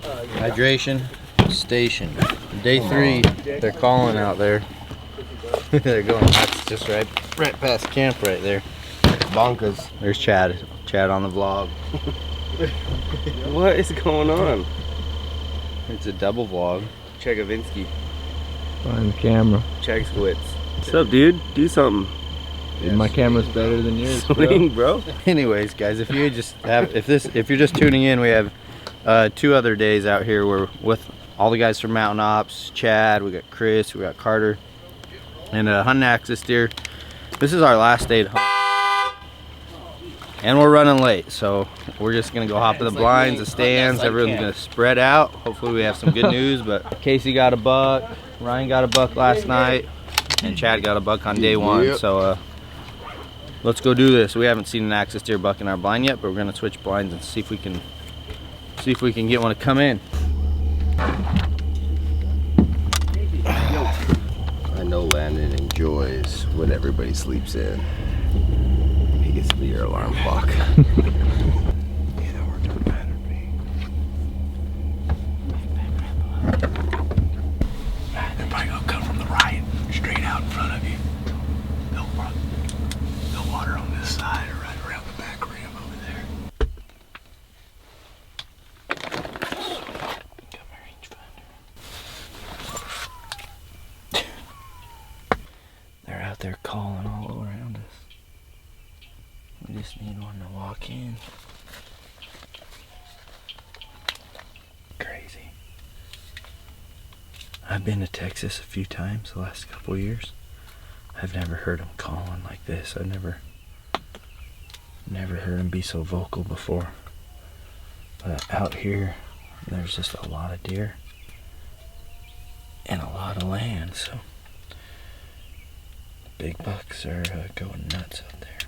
Hydration station. Day 3. They're calling out there. They're going nuts just right past camp right there. Bonkers. There's Chad. Chad on the vlog. What is going on? It's a double vlog. Chegovinsky. Find the camera. Chegswitz. What's up, dude? Do something. Dude, my camera's better than yours, Swing, bro. Anyways, guys, if you just have if you're just tuning in, we have 2 other days out here. We're with all the guys from Mountain Ops, Chad, we got Chris, we got Carter, and hunting axis deer. This is our last day to hunt, and we're running late, so we're just gonna go hop to the blinds, the stands. Everyone's gonna spread out. Hopefully we have some good news. But Casey got a buck, Ryan got a buck last night, and Chad got a buck on day 1. So let's go do this. We haven't seen an axis deer buck in our blind yet, but we're gonna switch blinds and see if we can get one to come in. I know Landon enjoys when everybody sleeps in. He gets to be your alarm clock. Yeah, that worked out better, me. They're probably gonna come from the right, straight out in front of you. They'll water on this side or right around the back rim over there. Got my rangefinder. They're out there calling all around us. We just need one to walk in. Crazy. I've been to Texas a few times the last couple of years. I've never heard them calling like this. I've never heard them be so vocal before. But out here, there's just a lot of deer and a lot of land, so big bucks are going nuts out there.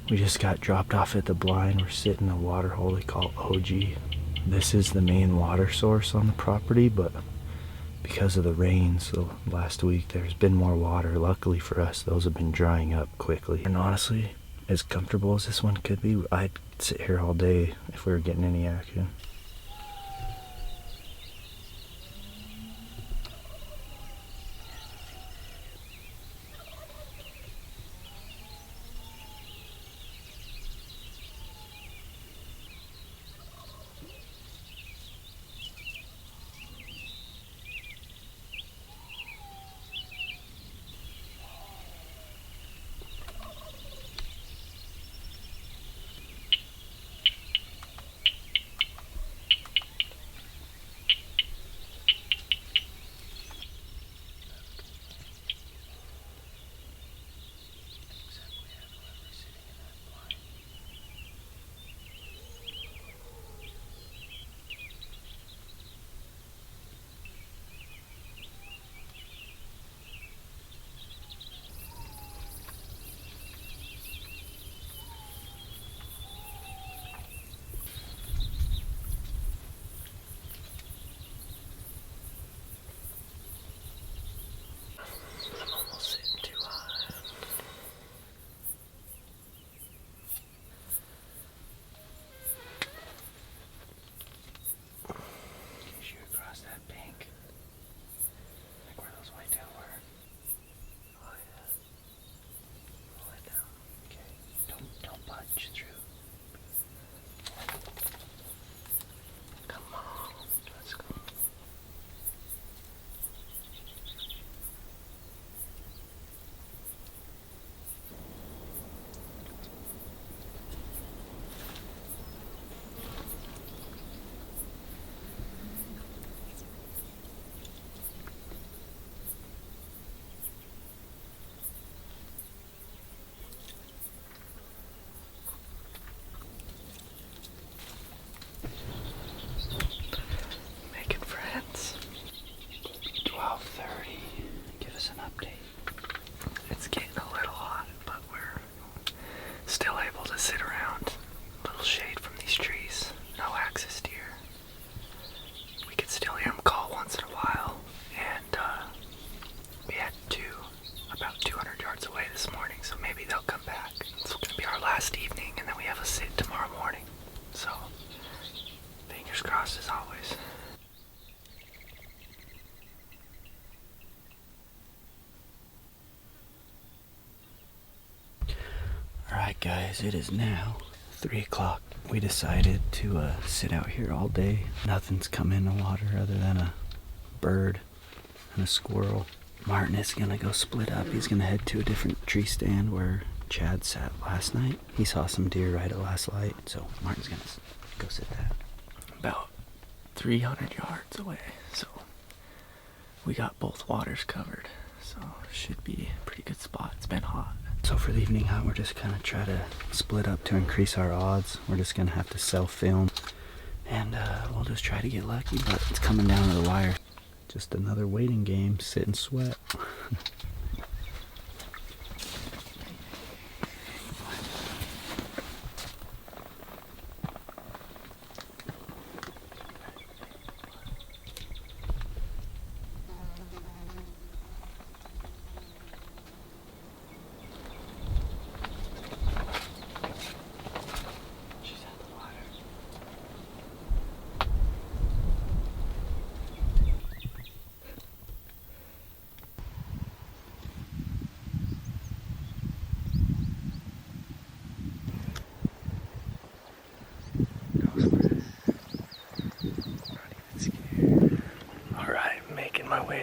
We just got dropped off at the blind. We're sitting in a water hole they call OG. This is the main water source on the property, but because of the rains the last week, there's been more water. Luckily for us, those have been drying up quickly. And honestly, as comfortable as this one could be, I'd sit here all day if we were getting any action. guys, it is now 3 o'clock. We decided to sit out here all day. Nothing's come in the water other than a bird and a squirrel. Martin is gonna go split up. He's gonna head to a different tree stand where Chad sat last night. He saw some deer right at last light, so Martin's gonna go sit that. About 300 yards away, so we got both waters covered, so should be a pretty good spot. It's been hot. So for the evening hunt, we're just gonna try to split up to increase our odds. We're just gonna have to self-film, and we'll just try to get lucky, but it's coming down to the wire. Just another waiting game, sit and sweat.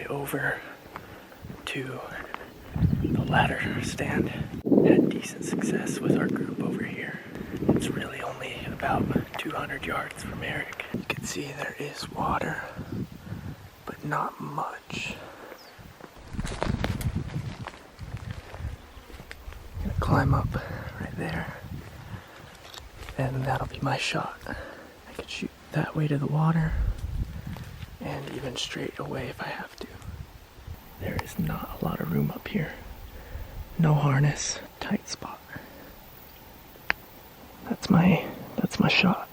Over to the ladder stand. Had decent success with our group over here. It's really only about 200 yards from Eric. You can see there is water, but not much. I'm gonna climb up right there, and that'll be my shot. I could shoot that way to the water, and even straight away if I have to. There is not a lot of room up here. No harness, tight spot. That's my shot.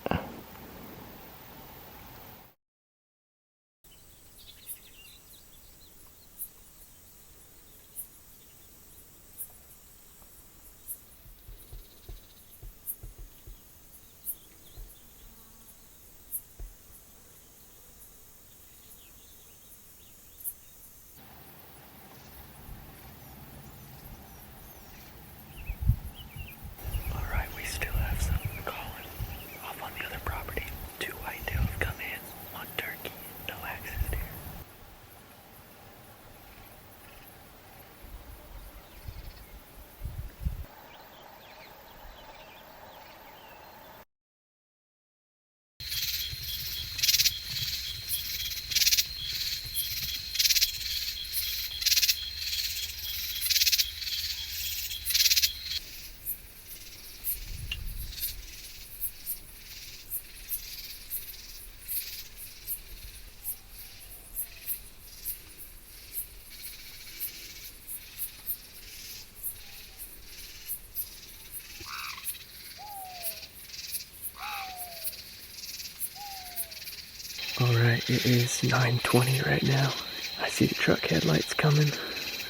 Alright, it is 9:20 right now. I see the truck headlights coming,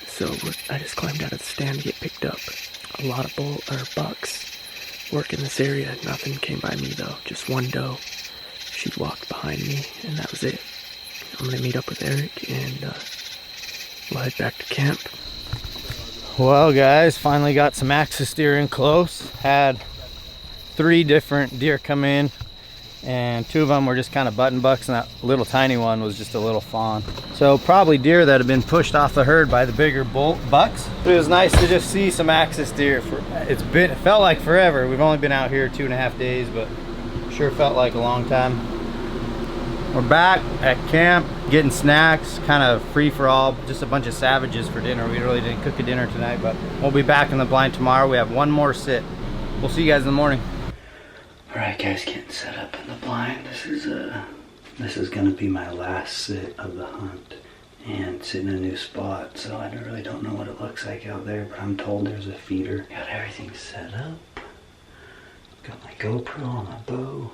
so I just climbed out of the stand to get picked up. A lot of bucks work in this area. Nothing came by me though, just one doe. She walked behind me, and that was it. I'm gonna meet up with Eric, and we'll head back to camp. Well guys, finally got some axis deer in close. Had 3 different deer come in, and 2 of them were just kind of button bucks, and that little tiny one was just a little fawn. So probably deer that have been pushed off the herd by the bigger bucks. But it was nice to just see some axis deer. It felt like forever. We've only been out here 2.5 days, but sure felt like a long time. We're back at camp, getting snacks, kind of free for all, just a bunch of savages for dinner. We really didn't cook a dinner tonight, but we'll be back in the blind tomorrow. We have one more sit. We'll see you guys in the morning. Alright guys, getting set up in the blind. This is gonna be my last sit of the hunt, and sitting in a new spot, so I really don't know what it looks like out there, but I'm told there's a feeder. Got everything set up. Got my GoPro on my bow.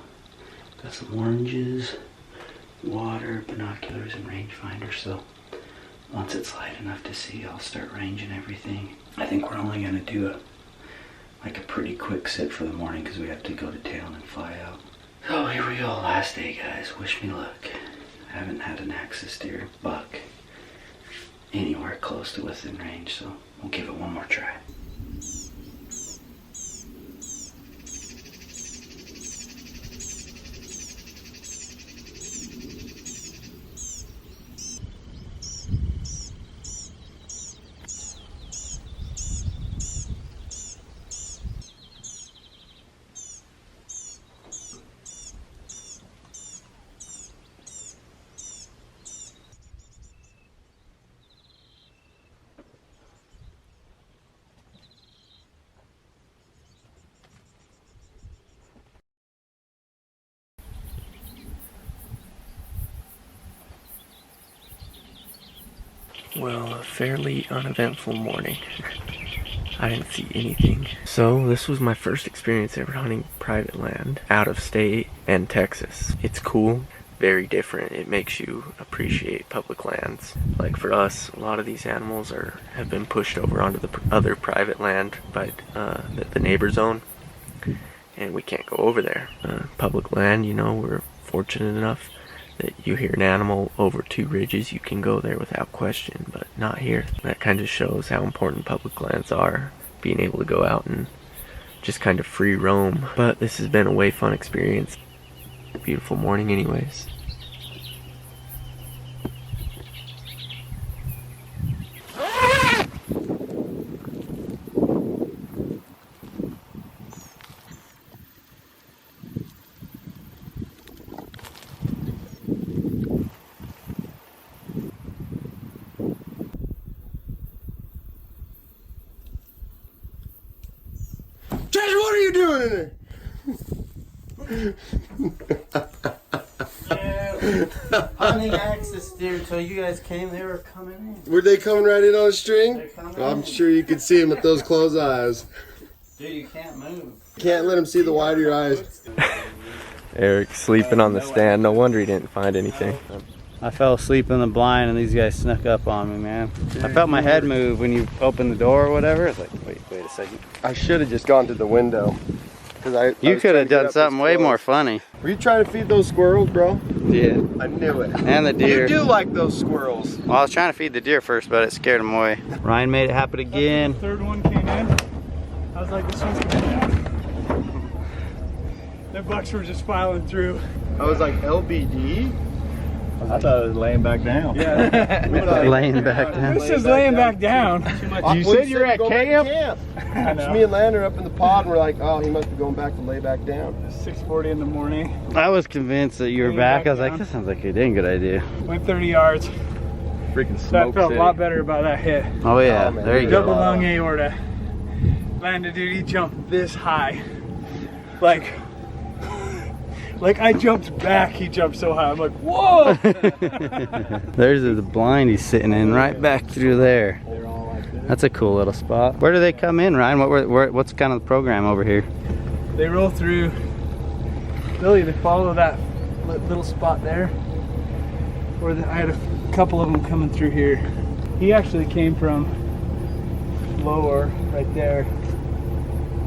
Got some oranges, water, binoculars, and rangefinder, so once it's light enough to see, I'll start ranging everything. I think we're only gonna do a pretty quick sit for the morning because we have to go to town and fly out. So here we go, last day guys, wish me luck. I haven't had an axis deer buck anywhere close to within range, so we'll give it one more try. Well, a fairly uneventful morning. I didn't see anything. So this was my first experience ever hunting private land out of state and Texas. It's cool, very different. It makes you appreciate public lands. Like for us, a lot of these animals have been pushed over onto the other private land by the neighbor zone, and we can't go over there. Public land, you know, we're fortunate enough that you hear an animal over 2 ridges, you can go there without question, but not here. That kind of shows how important public lands are, being able to go out and just kind of free roam. But this has been a way fun experience. Beautiful morning anyways. What are you doing in there? Hunting access deer until you guys came, they were coming in. Were they coming right in on a string? They're coming I'm in. sure you could see them with those closed eyes. Dude, you can't move. Can't let them see the white of your eyes. Eric sleeping on the stand. No wonder he didn't find anything. I fell asleep in the blind and these guys snuck up on me, man. I felt my head move when you opened the door or whatever. It's like, wait a second. I should have just gone to the window. You could have done something way more funny. Were you trying to feed those squirrels, bro? Yeah. I knew it. And the deer. You do like those squirrels. Well, I was trying to feed the deer first, but it scared them away. Ryan made it happen again. Third one came in. I was like, this one's coming down. The bucks were just filing through. I was like, LBD? I thought it was laying back down. Yeah. Laying back down. This is laying back down. You said you're at camp? I know. Me and Lander up in the pod and we're like, oh, he must be going back to lay back down. 6:40 in the morning. I was convinced that you were back. I was like, this sounds like a dang good idea. Went 30 yards. Freaking That smoke felt city. a lot better about that hit. Oh yeah, Oh, man. there you Double go. lung aorta. Landed, dude, he jumped this high. Like I jumped back, he jumped so high. I'm like, whoa! There's the blind he's sitting in right back through there. That's a cool little spot. Where do they come in, Ryan? What's kind of the program over here? They roll through, really, they follow that little spot there. I had a couple of them coming through here. He actually came from lower, right there.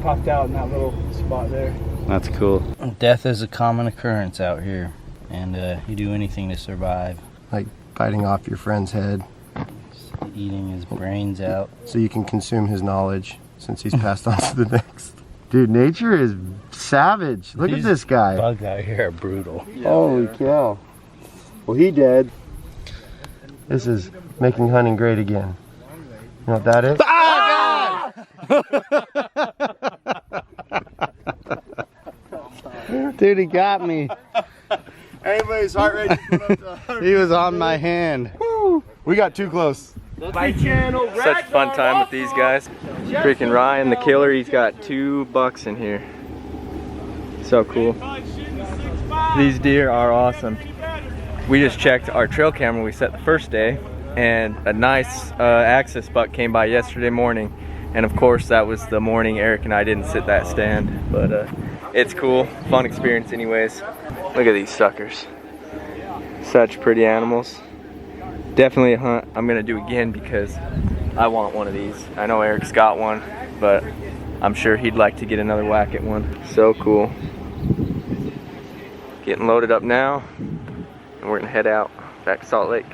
Popped out in that little spot there. That's cool. Death is a common occurrence out here, and you do anything to survive. Like biting off your friend's head Eating his brains out. so you can consume his knowledge since he's passed on to the next. Dude, nature is savage. Look at this guy. Bugs out here are brutal. Holy cow. Well, he dead. This is making hunting great again. You know what that is? Dude, he got me. Everybody's heart rate just went up to 100. He was on my hand. We got too close. Such a fun time with these guys. Freaking Ryan, the killer, he's got 2 bucks in here. So cool. These deer are awesome. We just checked our trail camera we set the first day, and a nice axis buck came by yesterday morning. And of course, that was the morning Eric and I didn't sit that stand. But it's cool, fun experience anyways. Look at these suckers. Such pretty animals. Definitely a hunt I'm gonna do again because I want one of these. I know Eric's got one, but I'm sure he'd like to get another whack at one. So cool. Getting loaded up now, and we're gonna head out back to Salt Lake.